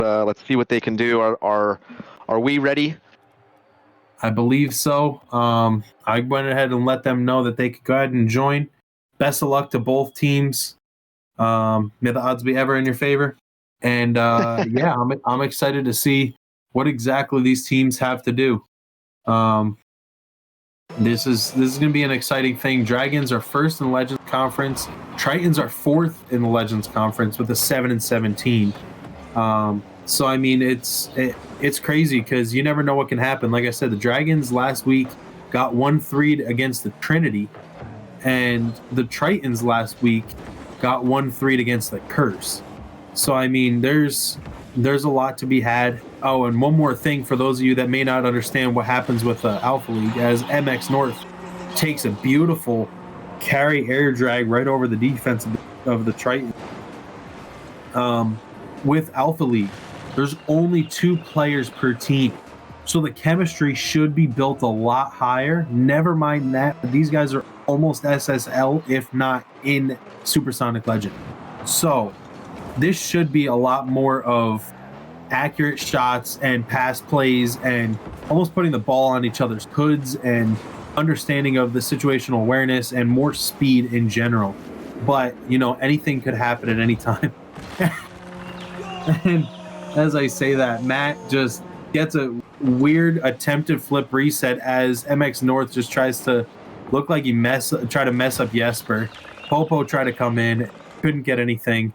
let's see what they can do. Are we ready? I believe so. I went ahead and let them know that they could go ahead and join. Best of luck to both teams. May the odds be ever in your favor. And yeah, I'm excited to see what exactly these teams have to do. This is going to be an exciting thing. Dragons are first in the Legends Conference. Tritons are fourth in the Legends Conference with a 7-17. So I mean, it's crazy because you never know what can happen. Like I said, the Dragons last week got 1-3 against the Trinity, and the Tritons last week got 1-3 against the Curse. So I mean, there's a lot to be had. Oh, and one more thing for those of you that may not understand what happens with the Alpha League, as MxNorth takes a beautiful carry air drag right over the defense of the Triton. With Alpha League, there's only 2 players per team. So the chemistry should be built a lot higher. Never mind that, these guys are almost SSL, if not in Supersonic Legend. So this should be a lot more of accurate shots and pass plays and almost putting the ball on each other's hoods and understanding of the situational awareness and more speed in general. But, you know, anything could happen at any time. And as I say that, Matt just gets a weird attempted flip reset as MxNorth just tries to look like he try to mess up Yesper. Popo tried to come in, couldn't get anything,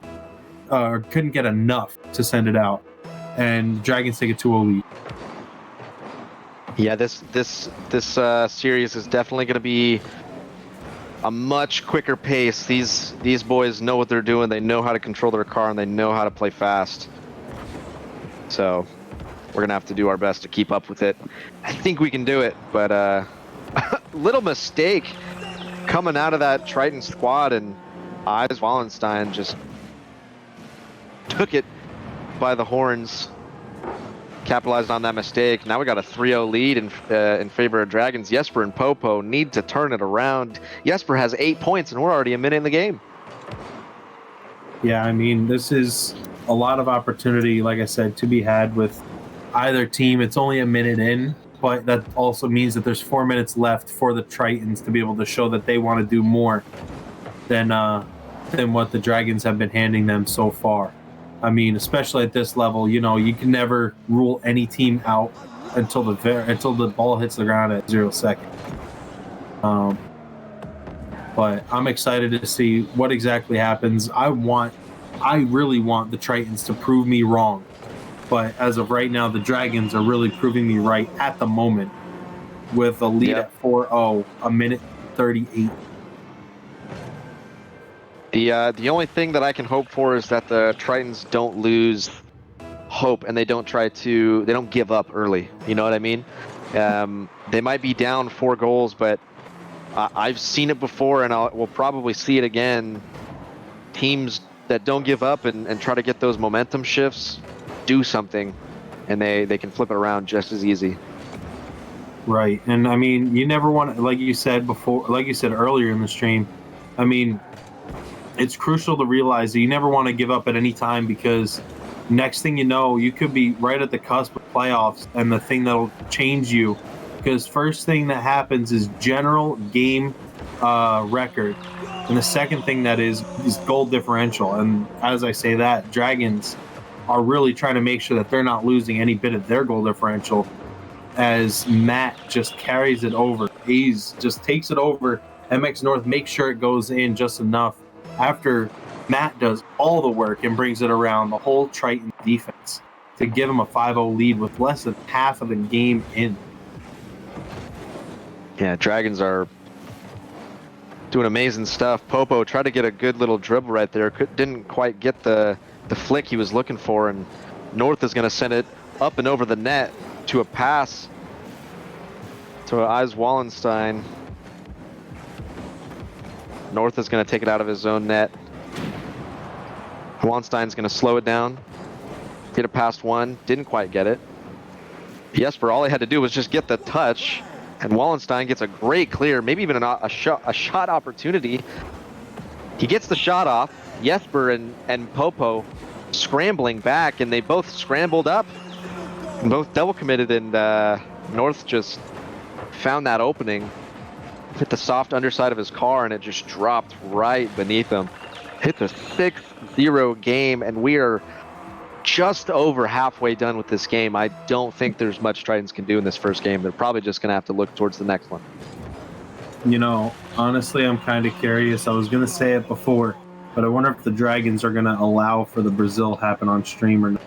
or couldn't get enough to send it out. And Dragons take a 2-0 lead. Yeah, this series is definitely going to be a much quicker pace. These boys know what they're doing. They know how to control their car, and they know how to play fast. So we're going to have to do our best to keep up with it. I think we can do it, but little mistake coming out of that Triton squad, and Eyes Wallenstein just took it by the horns, capitalized on that mistake. Now we got a 3-0 lead in favor of Dragons. Yesper and Popo need to turn it around. Yesper has 8 points, and we're already a minute in the game. Yeah, I mean, this is a lot of opportunity, like I said, to be had with either team. It's only a minute in, but that also means that there's 4 minutes left for the Tritons to be able to show that they want to do more than what the Dragons have been handing them so far. I mean, especially at this level, you know, you can never rule any team out until the ball hits the ground at 0 seconds. But I'm excited to see what exactly happens. I really want the Tritons to prove me wrong. But as of right now, the Dragons are really proving me right at the moment with a lead at 4-0, a minute 38. The only thing that I can hope for is that the Tritons don't lose hope and they don't give up early. You know what I mean? They might be down 4 goals, but I've seen it before, and we'll probably see it again. Teams that don't give up and try to get those momentum shifts do something, and they can flip it around just as easy. Right, and I mean, you never want to, like you said earlier in the stream, I mean, it's crucial to realize that you never want to give up at any time, because next thing you know, you could be right at the cusp of playoffs, and the thing that'll change you, because first thing that happens is general game record, and the second thing that is goal differential. And as I say that, Dragons are really trying to make sure that they're not losing any bit of their goal differential, as Matt just carries it over. He's just takes it over. MxNorth makes sure it goes in just enough after Matt does all the work and brings it around the whole Triton defense to give him a 5-0 lead with less than half of the game in. Yeah, Dragons are doing amazing stuff. Popo tried to get a good little dribble right there. Didn't quite get the flick he was looking for, and North is going to send it up and over the net to a pass to Eyes Wallenstein. North is going to take it out of his own net. Wallenstein's going to slow it down. Get it past one. Didn't quite get it. Yesper, all he had to do was just get the touch, and Wallenstein gets a great clear, maybe even a shot opportunity. He gets the shot off. Yesper and Popo scrambling back, and they both scrambled up, and both double committed, and North just found that opening, hit the soft underside of his car, and it just dropped right beneath him. Hit the 6-0 game, and we are just over halfway done with this game. I don't think there's much Tritons can do in this first game. They're probably just going to have to look towards the next one. You know, honestly, I'm kind of curious. I was going to say it before, but I wonder if the Dragons are going to allow for the Brazil happen on stream or not.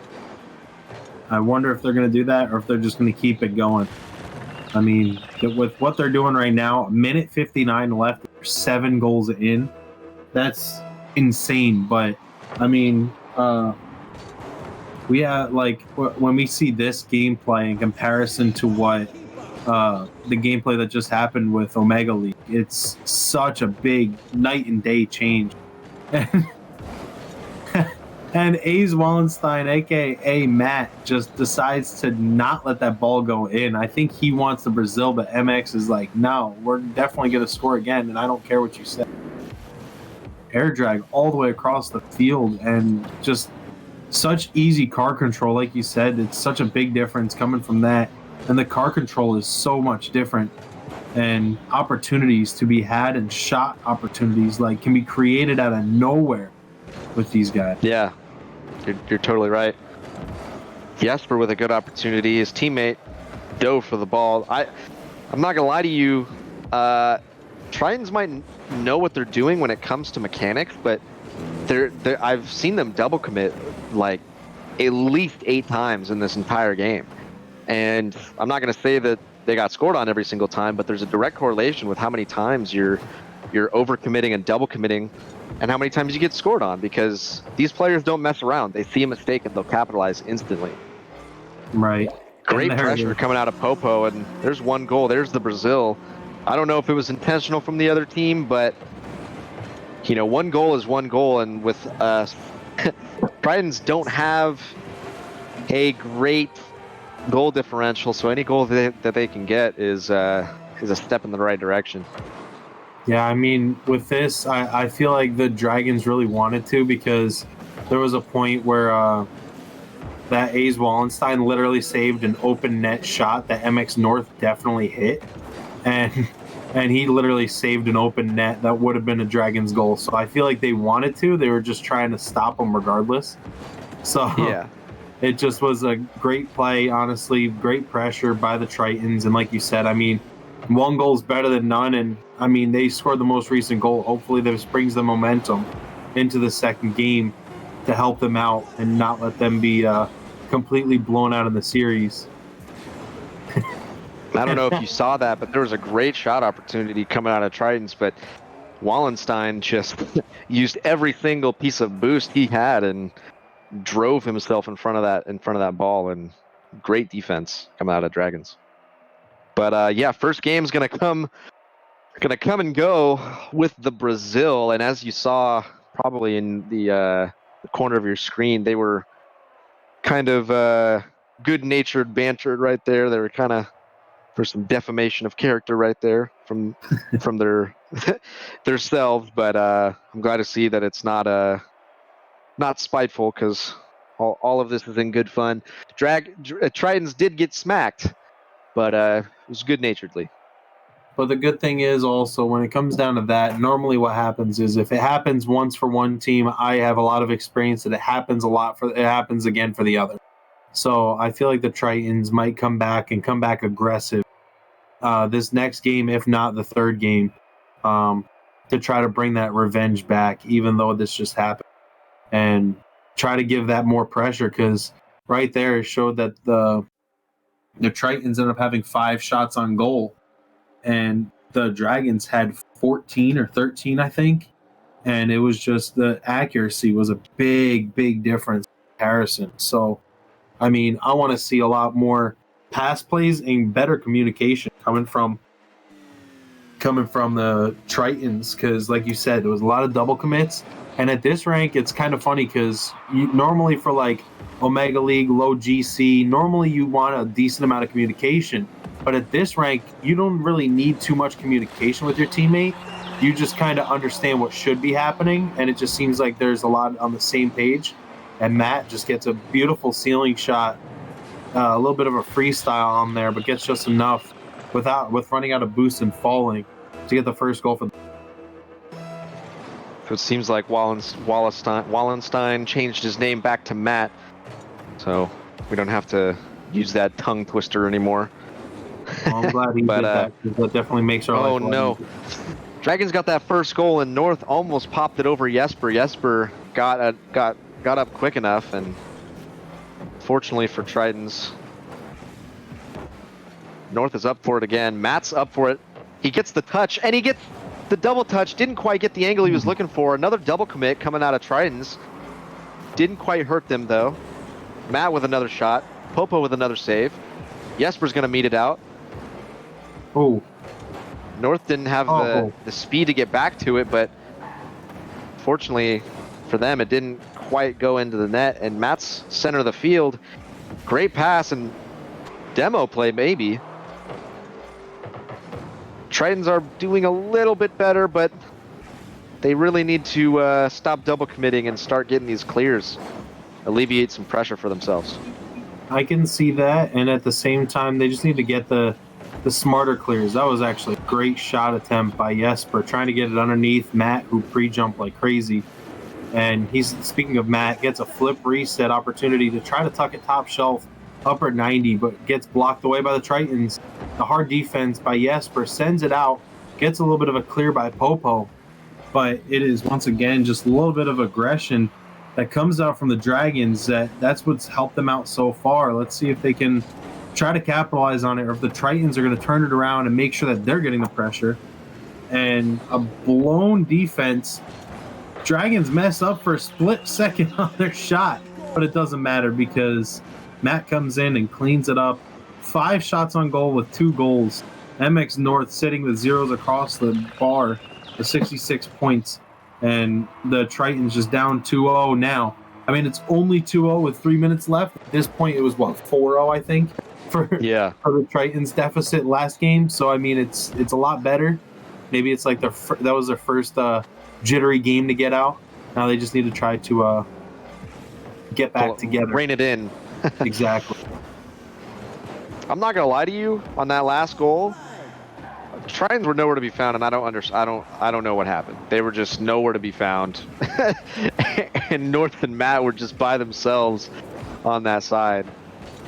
I wonder if they're going to do that or if they're just going to keep it going. I mean, with what they're doing right now, minute 59 left, 7 goals in. That's insane. But, I mean, we have, like, when we see this gameplay in comparison to what the gameplay that just happened with Omega League, it's such a big night and day change. And A's Wallenstein, aka Matt, just decides to not let that ball go in. I think he wants the Brazil, but MX is like, no, we're definitely going to score again, and I don't care what you say. Air drag all the way across the field, and just such easy car control. Like you said, it's such a big difference coming from that. And the car control is so much different. And opportunities to be had and shot opportunities like can be created out of nowhere with these guys. Yeah, you're totally right. Yesper with a good opportunity. His teammate dove for the ball. I'm not gonna lie to you. Tritons might know what they're doing when it comes to mechanics, but I've seen them double commit like at least 8 times in this entire game. And I'm not gonna say that they got scored on every single time, but there's a direct correlation with how many times you're overcommitting and double committing and how many times you get scored on, because these players don't mess around. They see a mistake and they'll capitalize instantly. Right. Great pressure coming out of Popo, and there's 1 goal. There's the Brazil. I don't know if it was intentional from the other team, but you know, 1 goal is 1 goal, and with Tritons don't have a great goal differential, so any goal that they can get is a step in the right direction. Yeah, I mean, with this, I feel like the Dragons really wanted to, because there was a point where that A's Wallenstein literally saved an open net shot that MxNorth definitely hit, and he literally saved an open net that would have been a Dragons goal. So I feel like they wanted to. They were just trying to stop him regardless. So yeah, it just was a great play, honestly, great pressure by the Tritons. And like you said, I mean, 1 goal is better than none. And I mean, they scored the most recent goal. Hopefully this brings the momentum into the second game to help them out and not let them be completely blown out of the series. I don't know if you saw that, but there was a great shot opportunity coming out of Tritons, but Wallenstein just used every single piece of boost he had and drove himself in front of that ball, and great defense coming out of Dragons. But yeah, first game's gonna come and go with the Brazil, and as you saw probably in the corner of your screen, they were kind of good-natured bantered right there. They were kind of, there's some defamation of character right there from their selves, but I'm glad to see that it's not spiteful, because all of this is in good fun. Tritons did get smacked, but it was good-naturedly. But the good thing is also, when it comes down to that, normally what happens is if it happens once for one team, I have a lot of experience that it happens again for the other. So I feel like the Tritons might come back aggressive this next game, if not the third game, to try to bring that revenge back, even though this just happened, and try to give that more pressure, because right there it showed that the Tritons ended up having 5 shots on goal, and the Dragons had 14 or 13, I think, and it was just the accuracy was a big difference in comparison. So, I mean, I want to see a lot more pass plays and better communication coming from the Tritons, because like you said, there was a lot of double commits, and at this rank it's kind of funny, because normally for like Omega League, low GC, normally you want a decent amount of communication, but at this rank you don't really need too much communication with your teammate. You just kind of understand what should be happening, and it just seems like there's a lot on the same page. and Matt just gets a beautiful ceiling shot, a little bit of a freestyle on there, but gets just enough with running out of boost and falling to get the first goal for. So it seems like Wallenstein changed his name back to Matt, so we don't have to use that tongue twister anymore. Well, I'm glad he did that, because that definitely makes our life. Oh no. Dragons got that first goal, and North almost popped it over Yesper. Yesper got up quick enough, and fortunately for Tritons, North is up for it again. Matt's up for it. He gets the touch, and he gets the double touch. Didn't quite get the angle he was looking for. Another double commit coming out of Tritons. Didn't quite hurt them, though. Matt with another shot. Popo with another save. Jesper's going to meet it out. Oh. North didn't have the speed to get back to it, but fortunately for them, it didn't quite go into the net. And Matt's center of the field. Great pass and demo play, maybe. Tritons are doing a little bit better, but they really need to stop double committing and start getting these clears. Alleviate some pressure for themselves. I can see that, and at the same time, they just need to get the smarter clears. That was actually a great shot attempt by Yesper, trying to get it underneath Matt, who pre-jumped like crazy. And he's, speaking of Matt, gets a flip reset opportunity to try to tuck it top shelf, upper 90, but gets blocked away by the Tritons. The hard defense by Yesper sends it out, gets a little bit of a clear by Popo, but it is once again just a little bit of aggression that comes out from the Dragons. That's what's helped them out so far. Let's see if they can try to capitalize on it, or if the Tritons are going to turn it around and make sure that they're getting the pressure. And a blown defense. Dragons mess up for a split second on their shot, but it doesn't matter because Matt comes in and cleans it up. 5 shots on goal with 2 goals. MxNorth sitting with zeros across the bar with 66 points. And the Tritons just down 2-0 now. I mean, it's only 2-0 with 3 minutes left. At this point, it was, 4-0, I think, for the Tritons deficit last game. So, I mean, it's a lot better. Maybe it's like that was their first jittery game to get out. Now they just need to try to get back together. Rein it in. Exactly. I'm not gonna lie to you on that last goal. Tritons were nowhere to be found, and I don't know what happened. They were just nowhere to be found, and North and Matt were just by themselves on that side.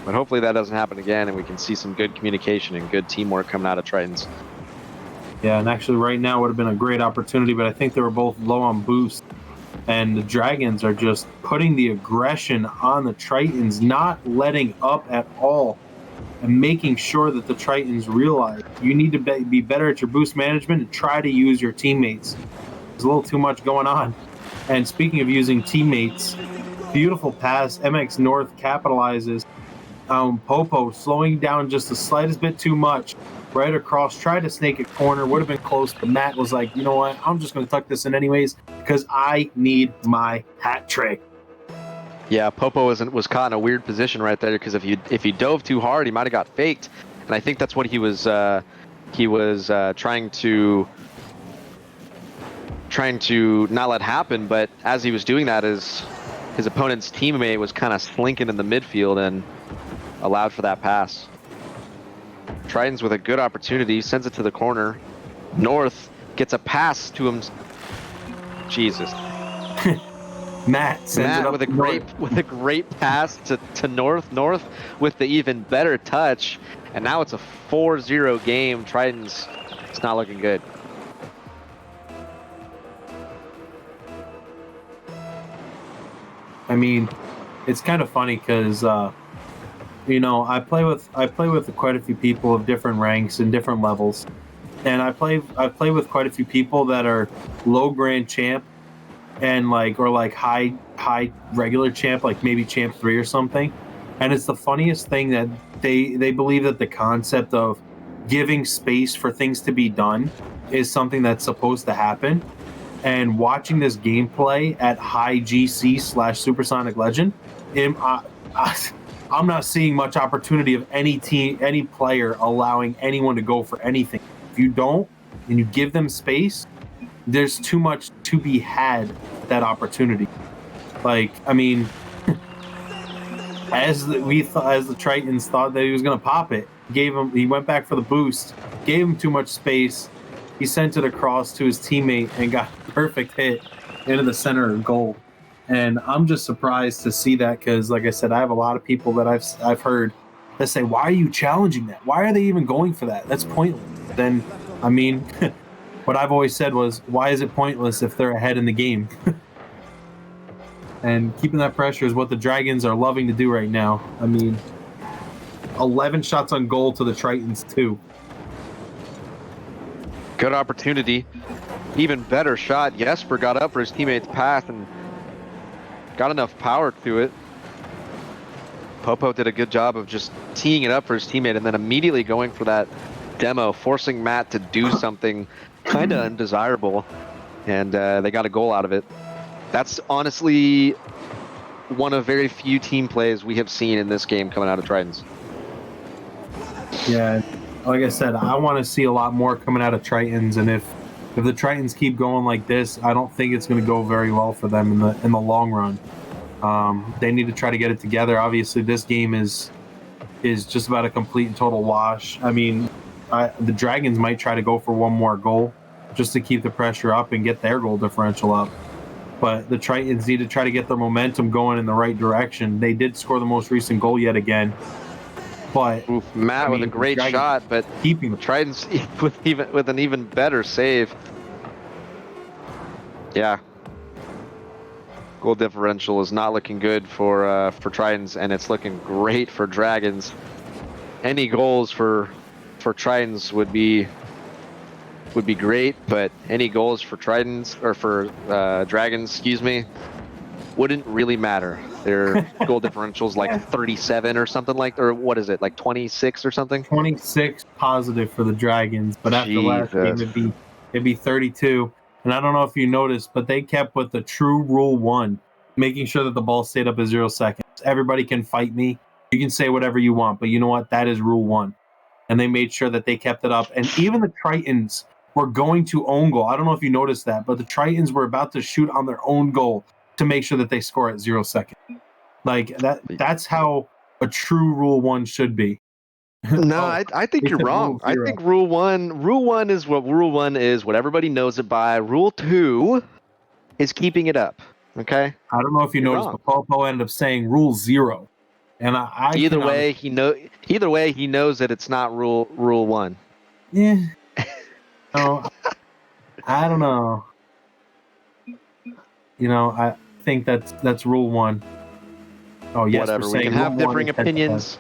But hopefully that doesn't happen again, and we can see some good communication and good teamwork coming out of Tritons. Yeah, and actually right now would have been a great opportunity, but I think they were both low on boost. And the Dragons are just putting the aggression on the Tritons, not letting up at all, and making sure that the Tritons realize you need to be better at your boost management and try to use your teammates. There's a little too much going on. And speaking of using teammates, beautiful pass. MxNorth capitalizes. Popo slowing down just the slightest bit too much. Right across, tried to snake a corner, would have been close, but Matt was like, you know what, I'm just going to tuck this in anyways because I need my hat trick. Yeah, Popo was caught in a weird position right there because if he dove too hard, he might have got faked, and I think that's what he was trying to not let happen. But as he was doing that, his opponent's teammate was kind of slinking in the midfield and allowed for that pass. Tritons with a good opportunity, sends it to the corner. North gets a pass to him. Jesus. Matt with a great pass to North. North with the even better touch. And now it's a 4-0 game. Tritons, it's not looking good. I mean, it's kind of funny because I play with quite a few people of different ranks and different levels, and I play with quite a few people that are low grand champ and high regular champ, like maybe champ 3 or something. And it's the funniest thing that they believe that the concept of giving space for things to be done is something that's supposed to happen. And watching this gameplay at high GC / Supersonic Legend, I'm not seeing much opportunity of any player allowing anyone to go for anything. If you don't and you give them space, there's too much to be had with that opportunity. Like, I mean, as the Tritons thought that he was going to pop it, he went back for the boost, gave him too much space. He sent it across to his teammate and got a perfect hit into the center of goal. And I'm just surprised to see that because, like I said, I have a lot of people that I've heard that say, "Why are you challenging that? Why are they even going for that? That's pointless." Then, I mean, what I've always said was, "Why is it pointless if they're ahead in the game?" And keeping that pressure is what the Dragons are loving to do right now. I mean, 11 shots on goal to the Tritons, too. Good opportunity. Even better shot. Yesper got up for his teammate's pass and got enough power to it. Popo did a good job of just teeing it up for his teammate and then immediately going for that demo, forcing Matt to do something kind of undesirable. And they got a goal out of it. That's honestly one of very few team plays we have seen in this game coming out of Tritons. Yeah, like I said, I want to see a lot more coming out of Tritons, and if the Tritons keep going like this, I don't think it's going to go very well for them in the long run. They need to try to get it together. Obviously, this game is just about a complete and total wash. I mean, the Dragons might try to go for one more goal just to keep the pressure up and get their goal differential up. But the Tritons need to try to get their momentum going in the right direction. They did score the most recent goal yet again. But Matt with a great shot, but keeping the Tritons with an even better save. Yeah. Goal differential is not looking good for Tritons, and it's looking great for Dragons. Any goals for Tritons would be great, but any goals for Tritons or for Dragons, excuse me, wouldn't really matter. Their goal differential's like 37 or something or what is it, like 26 or something? 26 positive for the Dragons, but after last game it'd be 32. And I don't know if you noticed, but they kept with the true rule 1, making sure that the ball stayed up at 0 seconds. Everybody can fight me. You can say whatever you want, but you know what? That is rule 1. And they made sure that they kept it up. And even the Tritons were going to own goal. I don't know if you noticed that, but the Tritons were about to shoot on their own goal to make sure that they score at 0 seconds. Like that's how a true rule 1 should be. No, I think you're wrong. I think rule one is what everybody knows it by. Rule 2 is keeping it up. Okay. I don't know if you noticed, but Popo ended up saying rule 0. And either way he knows that it's not rule 1. Yeah. No, I don't know. You know, I think that's rule 1. Oh, yes, whatever. We can have differing opinions.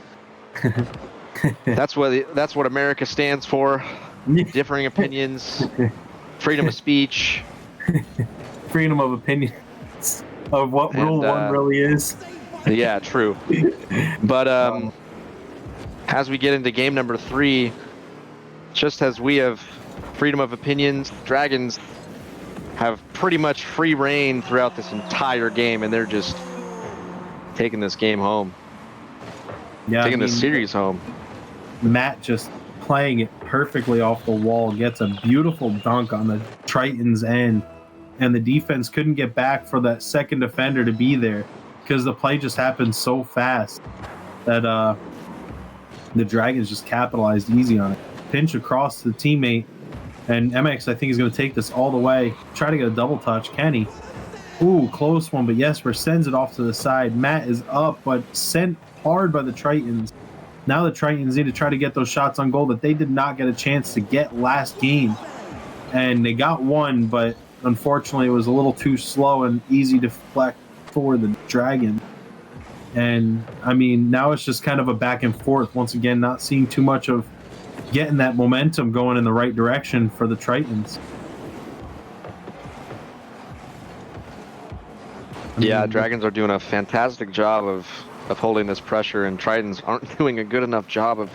That's what America stands for. Differing opinions, freedom of speech, freedom of opinions of what rule 1 really is. Yeah, true. But as we get into game number 3, just as we have freedom of opinions, Dragons have pretty much free reign throughout this entire game, and they're just taking this game home. Yeah, taking this series home. Matt just playing it perfectly off the wall, gets a beautiful dunk on the Tritons end, and the defense couldn't get back for that second defender to be there because the play just happened so fast that the Dragons just capitalized easy on it. Pinch across to the teammate, and MX, I think, is going to take this all the way. Try to get a double touch. Kenny. Ooh, close one, but Yesper sends it off to the side. Matt is up, but sent hard by the Tritons. Now the Tritons need to try to get those shots on goal that they did not get a chance to get last game. And they got one, but unfortunately it was a little too slow and easy to deflect for the Dragon. And, I mean, now it's just kind of a back and forth. Once again, not seeing too much of getting that momentum going in the right direction for the Tritons. Yeah, Dragons are doing a fantastic job of holding this pressure, and Tritons aren't doing a good enough job of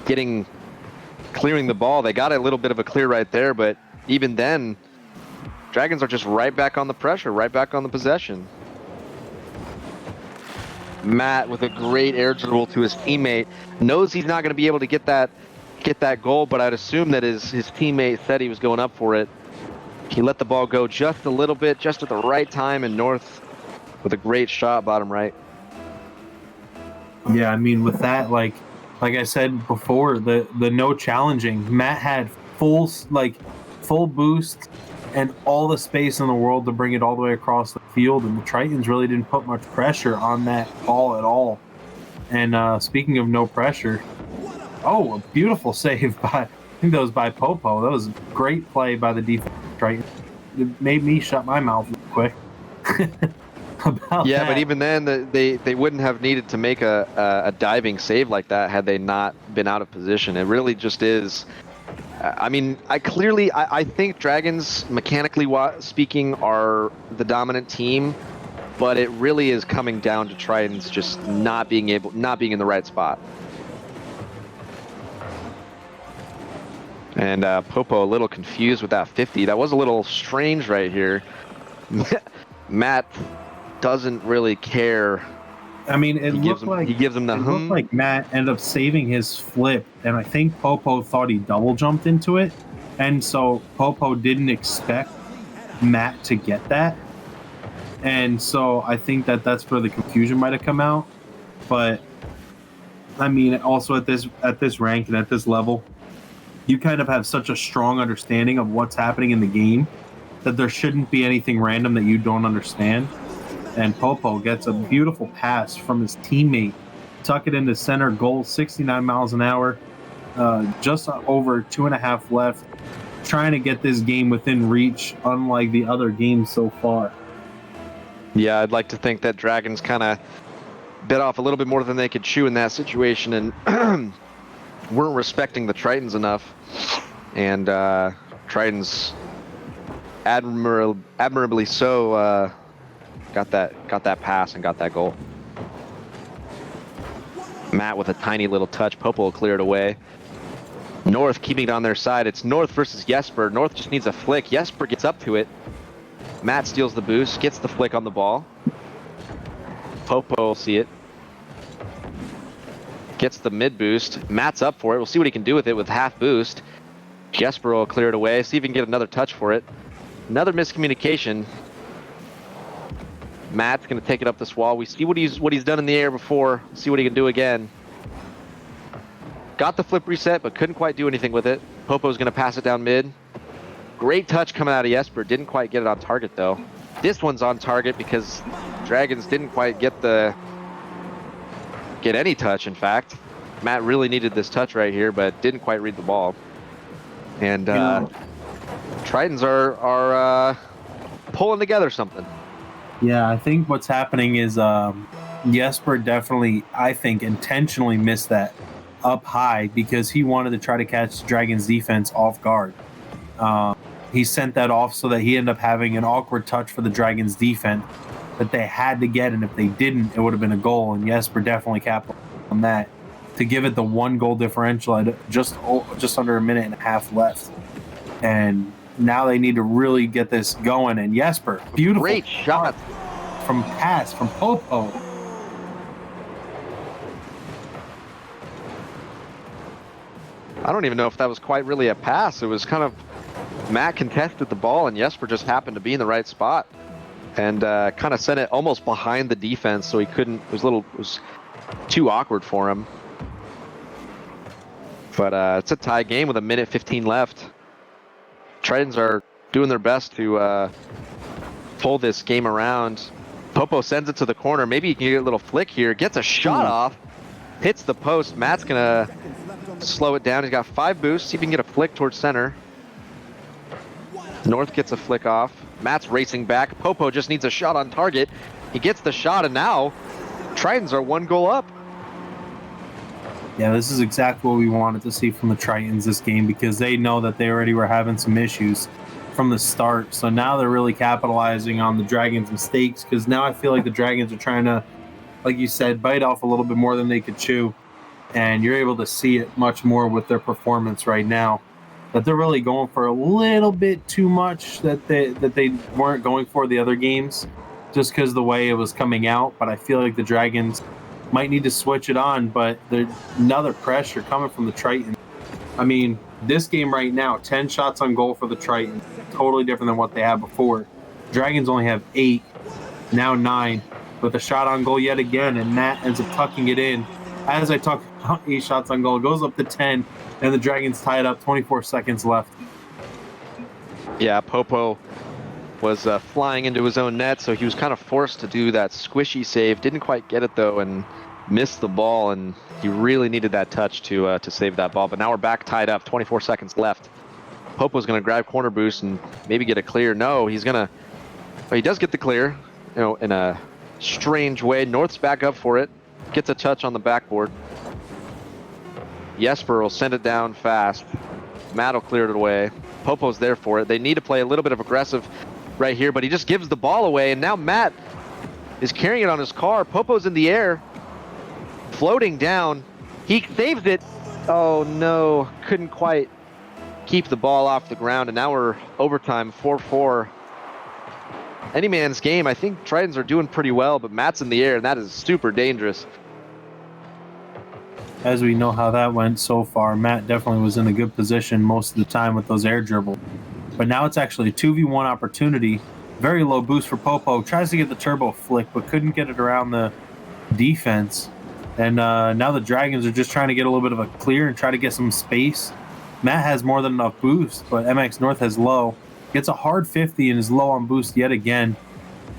clearing the ball. They got a little bit of a clear right there, but even then, Dragons are just right back on the pressure, right back on the possession. Matt with a great air dribble to his teammate, knows he's not going to be able to get that goal, but I'd assume that his teammate said he was going up for it. He let the ball go just a little bit, just at the right time, and North with a great shot bottom right. Yeah, I mean, with that, like I said before, the no challenging, Matt had full boost and all the space in the world to bring it all the way across the field, and the Tritons really didn't put much pressure on that ball at all. And speaking of no pressure, oh, a beautiful save by, I think that was by Popo. That was a great play by the defense. Triton. It made me shut my mouth real quick about Yeah, but that. even then, they wouldn't have needed to make a diving save like that had they not been out of position. It really just is. I mean, I think Dragons, mechanically speaking, are the dominant team, but it really is coming down to Tritons just not being in the right spot. And Popo a little confused with that 50. That was a little strange right here. Matt doesn't really care. I mean, He gives him the looked like Matt ended up saving his flip, and I think Popo thought he double jumped into it, and so Popo didn't expect Matt to get that, and so I think that's where the confusion might have come out. But I mean, also at this rank and at this level, you kind of have such a strong understanding of what's happening in the game that there shouldn't be anything random that you don't understand. And Popo gets a beautiful pass from his teammate, tuck it into center goal, 69 miles an hour, just over 2.5 left, trying to get this game within reach, unlike the other games so far. Yeah, I'd like to think that Dragons kind of bit off a little bit more than they could chew in that situation and weren't respecting the Tritons enough. And Tritons, admirably so, got that pass and got that goal. Matt with a tiny little touch. Popo will clear it away. North keeping it on their side. It's North versus Yesper. North just needs a flick. Yesper gets up to it. Matt steals the boost, gets the flick on the ball. Popo will see it. Gets the mid boost. Matt's up for it. We'll see what he can do with it with half boost. Yesper will clear it away. See if he can get another touch for it. Another miscommunication. Matt's going to take it up this wall. We see what he's done in the air before. See what he can do again. Got the flip reset, but couldn't quite do anything with it. Popo's going to pass it down mid. Great touch coming out of Yesper. Didn't quite get it on target, though. This one's on target because Dragons didn't quite get any touch, in fact. Matt really needed this touch right here, but didn't quite read the ball. And Tritons are pulling together something. Yeah, I think what's happening is Jesper definitely, I think, intentionally missed that up high because he wanted to try to catch the Dragons defense off guard. He sent that off so that he ended up having an awkward touch for the Dragons defense that they had to get, and if they didn't, it would have been a goal, and Jesper definitely capitalized on that to give it the 1 goal differential at just under 1.5 minutes left. And now they need to really get this going, and Jesper, beautiful. Great shot. From Popo. I don't even know if that was quite really a pass. It was kind of Matt contested the ball and Yesper just happened to be in the right spot and kind of sent it almost behind the defense, so he couldn't. It was too awkward for him. But it's a tie game with 1:15 left. Tritons are doing their best to pull this game around. Popo sends it to the corner. Maybe he can get a little flick here. Gets a shot off. Hits the post. Matt's going to slow it down. He's got 5 boosts. See if he can get a flick towards center. North gets a flick off. Matt's racing back. Popo just needs a shot on target. He gets the shot, and now Tritons are 1 goal up. Yeah, this is exactly what we wanted to see from the Tritons this game because they know that they already were having some issues from the start. So now they're really capitalizing on the Dragons' mistakes because now I feel like the Dragons are trying to, like you said, bite off a little bit more than they could chew. And you're able to see it much more with their performance right now. That they're really going for a little bit too much that they weren't going for the other games just because the way it was coming out. But I feel like the Dragons might need to switch it on, but there's another pressure coming from the Tritons. I mean, this game right now, 10 shots on goal for the Tritons, totally different than what they had before. Dragons only have 8, now 9. with a shot on goal yet again, and Matt ends up tucking it in. As I talk 8 shots on goal, it goes up to 10, and the Dragons tie it up. 24 seconds left. Yeah, Popo was flying into his own net, so he was kind of forced to do that squishy save. Didn't quite get it though, and missed the ball. And he really needed that touch to save that ball. But now we're back tied up. 24 seconds left. Popo's going to grab corner boost and maybe get a clear. No, he's going to. Well, he does get the clear, in a strange way. North's back up for it. Gets a touch on the backboard. Yesper will send it down fast. Matt will clear it away. Popo's there for it. They need to play a little bit of aggressive right here, but he just gives the ball away, and now Matt is carrying it on his car. Popo's in the air, floating down. He saves it. Oh no, couldn't quite keep the ball off the ground, and now we're overtime, 4-4. Any man's game. I think Tritons are doing pretty well, but Matt's in the air, and that is super dangerous. As we know how that went so far, Matt definitely was in a good position most of the time with those air dribbles. But now it's actually a 2v1 opportunity. Very low boost for Popo. Tries to get the turbo flick, but couldn't get it around the defense. And now the Dragons are just trying to get a little bit of a clear and try to get some space. Matt has more than enough boost, but MxNorth has low. Gets a hard 50 and is low on boost yet again.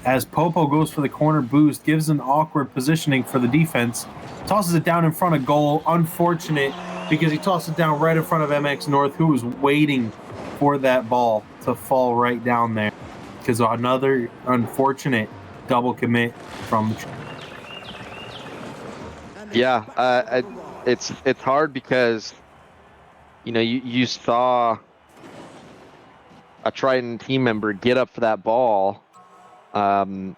As Popo goes for the corner boost, gives an awkward positioning for the defense. Tosses it down in front of goal. Unfortunate, because he tossed it down right in front of MxNorth, who was waiting for that ball to fall right down there. Because another unfortunate double commit from the... Yeah, it's hard because, you saw a Triton team member get up for that ball, and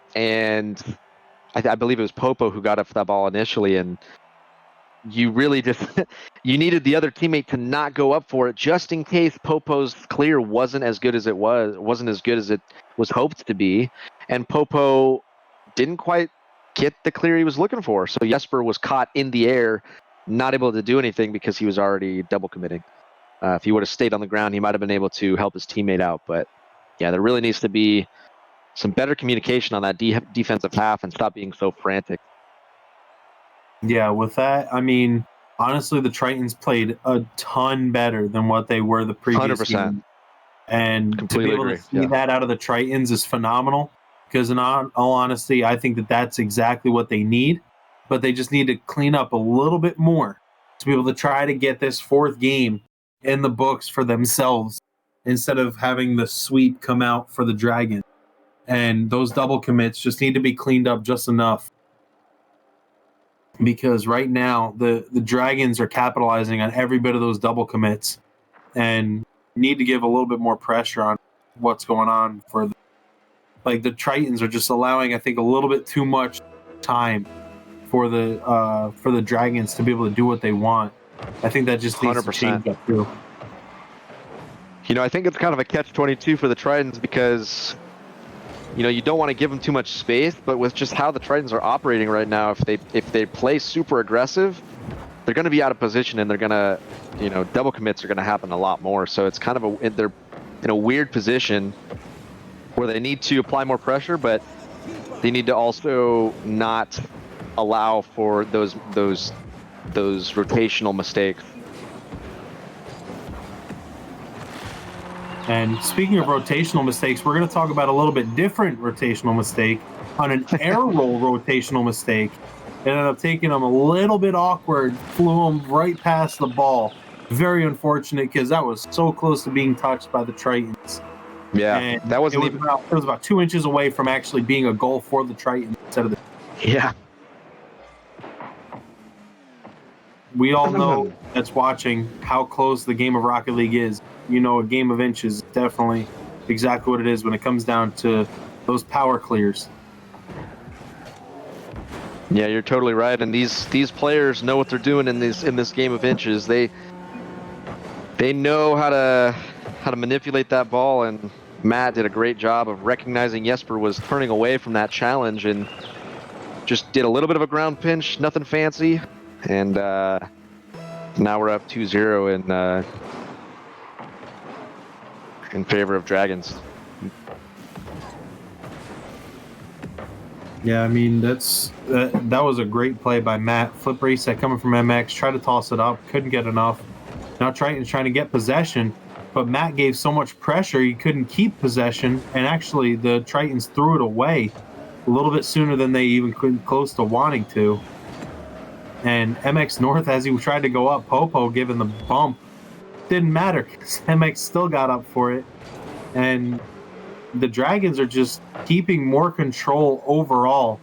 I believe it was Popo who got up for that ball initially, and you really just you needed the other teammate to not go up for it, just in case Popo's clear wasn't as good as it was hoped to be, and Popo didn't quite get the clear he was looking for. So Yesper was caught in the air, not able to do anything because he was already double committing. If he would have stayed on the ground, he might have been able to help his teammate out. But yeah, there really needs to be some better communication on that defensive half and stop being so frantic. Yeah, with that, I mean, honestly, the Tritons played a ton better than what they were the previous 100%. game. And Completely to be able agree. to see that out of the Tritons is phenomenal. Because in all honesty, I think that that's exactly what they need. But they just need to clean up a little bit more to be able to try to get this fourth game in the books for themselves instead of having the sweep come out for the Dragons. And those double commits just need to be cleaned up just enough. Because right now, the Dragons are capitalizing on every bit of those double commits and need to give a little bit more pressure on what's going on for the Tritons are just allowing, I think, a little bit too much time for the Dragons to be able to do what they want. I think that just needs 100%. To change up too. I think it's kind of a catch-22 for the Tritons because you don't want to give them too much space, but with just how the Tritons are operating right now, if they play super aggressive, they're going to be out of position, and they're going to, double commits are going to happen a lot more. So it's kind of they're in a weird position where they need to apply more pressure, but they need to also not allow for those rotational mistakes. And speaking of rotational mistakes, we're going to talk about a little bit different rotational mistake on an air roll rotational mistake. It ended up taking them a little bit awkward, flew them right past the ball. Very unfortunate because that was so close to being touched by the Tritons. Yeah, and that wasn't it was about 2 inches away from actually being a goal for the Tritons instead of the... Yeah. We all know that's watching how close the game of Rocket League is. A game of inches is definitely exactly what it is when it comes down to those power clears. Yeah, you're totally right. And these players know what they're doing in this game of inches. They know how to manipulate that ball, and Matt did a great job of recognizing Yesper was turning away from that challenge and just did a little bit of a ground pinch, nothing fancy. And now we're up 2-0 in favor of Dragons. Yeah, I mean that was a great play by Matt. Flip reset coming from MX, tried to toss it up, couldn't get enough. Now Triton's trying to get possession, but Matt gave so much pressure he couldn't keep possession, and actually the Tritons threw it away a little bit sooner than they even came close to wanting to. And MxNorth, as he tried to go up, Popo giving the bump, didn't matter because MX still got up for it, and the Dragons are just keeping more control overall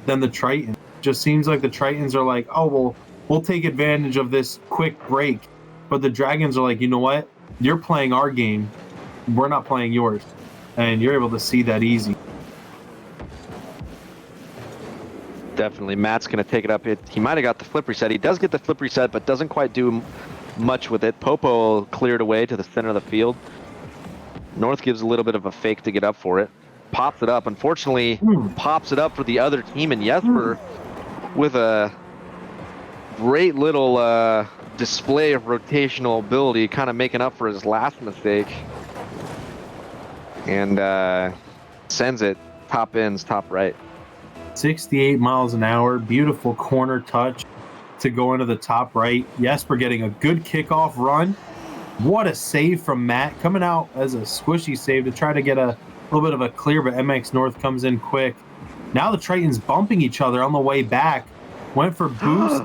than the Tritons. Just seems like the Tritons are like, oh, well, we'll take advantage of this quick break. But the Dragons are like, you know what? You're playing our game. We're not playing yours. And you're able to see that easy. Definitely. Matt's going to take it up. He might have got the flip reset. He does get the flip reset, but doesn't quite do much with it. Popo cleared away to the center of the field. North gives a little bit of a fake to get up for it. Pops it up. Unfortunately, pops it up for the other team, and Yesper with a great little display of rotational ability, kind of making up for his last mistake. And sends it top ends, top right. 68 miles an hour, beautiful corner touch to go into the top right. Yesper getting a good kickoff run. What a save from Matt, coming out as a squishy save to try to get a little bit of a clear, but MxNorth comes in quick. Now the Tritons bumping each other on the way back. Went for boost,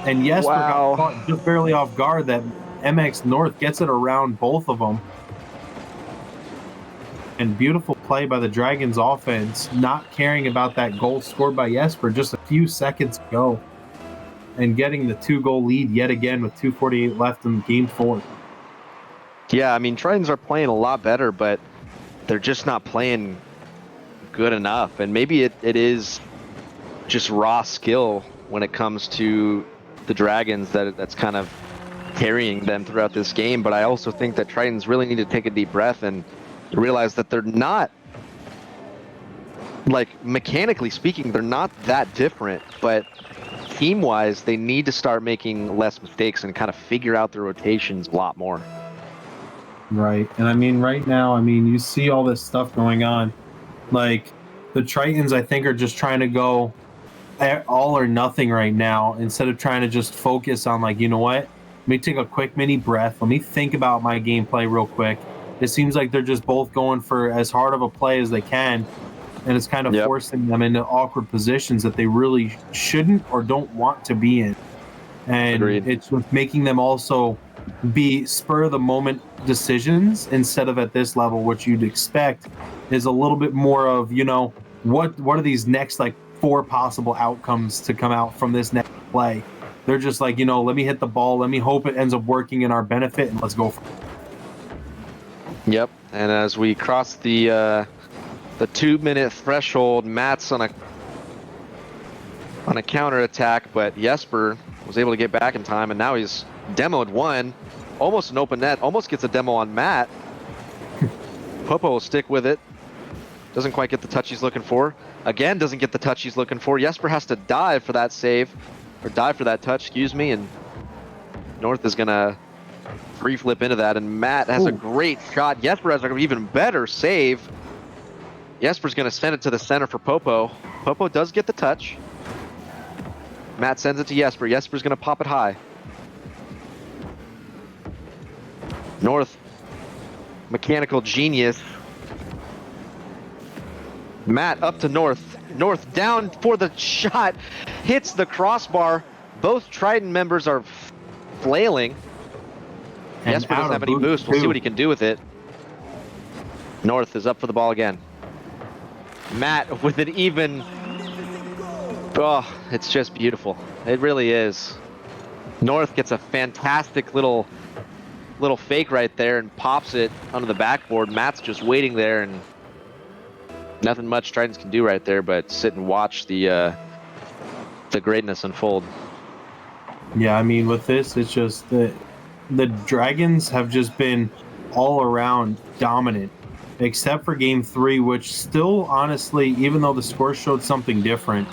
and Yesper got caught just barely off guard that MxNorth gets it around both of them. And beautiful play by the Dragons offense, not caring about that goal scored by Yesper just a few seconds ago, and getting the 2-goal lead yet again with 2:48 left in game 4. Yeah, I mean, Tritons are playing a lot better, but they're just not playing good enough. And maybe it is just raw skill when it comes to the Dragons that's kind of carrying them throughout this game. But I also think that Tritons really need to take a deep breath and realize that they're not, like, mechanically speaking, they're not that different. But team-wise, they need to start making less mistakes and kind of figure out their rotations a lot more. Right. And I mean, right now, I mean, you see all this stuff going on. Like, the Tritons, I think, are just trying to go all or nothing right now instead of trying to just focus on, like, you know what? Let me take a quick mini breath. Let me think about my gameplay real quick. It seems like they're just both going for as hard of a play as they can. And it's kind of forcing them into awkward positions that they really shouldn't or don't want to be in. And it's making them also be spur of the moment decisions instead of at this level, which you'd expect is a little bit more of, you know, what are these next like 4 possible outcomes to come out from this next play. They're just like, you know, let me hit the ball, let me hope it ends up working in our benefit, and let's go for it. Yep. And as we cross the 2-minute threshold, Matt's on a counter attack, but Yesper was able to get back in time, and now he's demoed one, almost an open net, almost gets a demo on Matt. Popo will stick with it. Doesn't quite get the touch he's looking for. Again, doesn't get the touch he's looking for. Yesper has to dive for that save, or dive for that touch, excuse me, and North is gonna free flip into that, and Matt has a great shot. Yesper has an even better save. Yesper's gonna send it to the center for Popo. Popo does get the touch. Matt sends it to Yesper. Yesper's gonna pop it high. North, mechanical genius. Matt up to North. North down for the shot. Hits the crossbar. Both Triton members are flailing. Yesper doesn't have any boost. We'll see what he can do with it. North is up for the ball again. Matt with an even... Oh, it's just beautiful. It really is. North gets a fantastic little fake right there and pops it onto the backboard. Matt's just waiting there, and nothing much Tritons can do right there but sit and watch the greatness unfold. Yeah, I mean, with this, it's just the Dragons have just been all around dominant, except for game 3, which still, honestly, even though the score showed something different,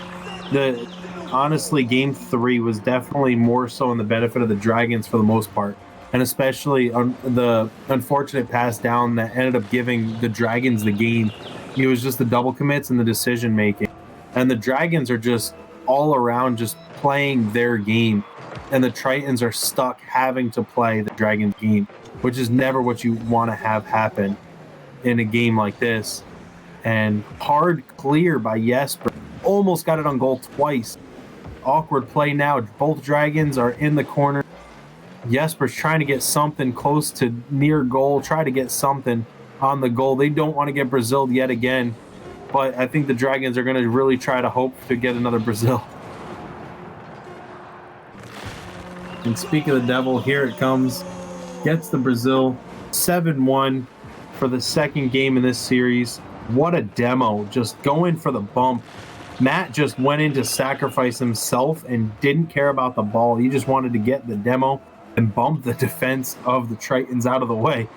honestly, game 3 was definitely more so in the benefit of the Dragons for the most part. And especially on the unfortunate pass down that ended up giving the Dragons the game. It was just the double commits and the decision making. And the Dragons are just all around just playing their game. And the Tritons are stuck having to play the Dragons game, which is never what you want to have happen in a game like this. And hard clear by Yesper. Almost got it on goal twice. Awkward play now. Both Dragons are in the corner. Jesper's trying to get something close to near goal, try to get something on the goal. They don't want to get Braziled yet again, but I think the Dragons are going to really try to hope to get another Brazil. And speak of the devil, here it comes. Gets the Brazil 7-1 for the second game in this series. What a demo, just going for the bump. Matt just went in to sacrifice himself and didn't care about the ball. He just wanted to get the demo and bump the defense of the Tritons out of the way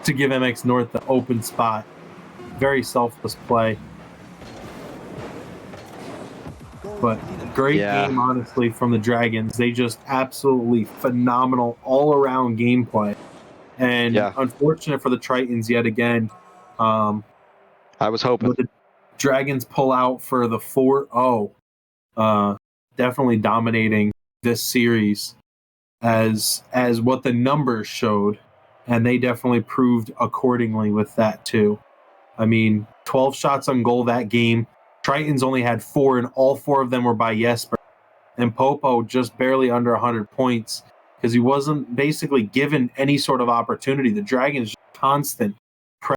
to give MxNorth the open spot. Very selfless play. But great game, honestly, from the Dragons. They just absolutely phenomenal all-around gameplay. And unfortunate for the Tritons yet again. I was hoping. The Dragons pull out for the 4-0. Definitely dominating this series as what the numbers showed, and they definitely proved accordingly with that too. I mean, 12 shots on goal that game. Tritons only had 4, and all 4 of them were by Yesper. And Popo just barely under 100 points because he wasn't basically given any sort of opportunity. The Dragons just constant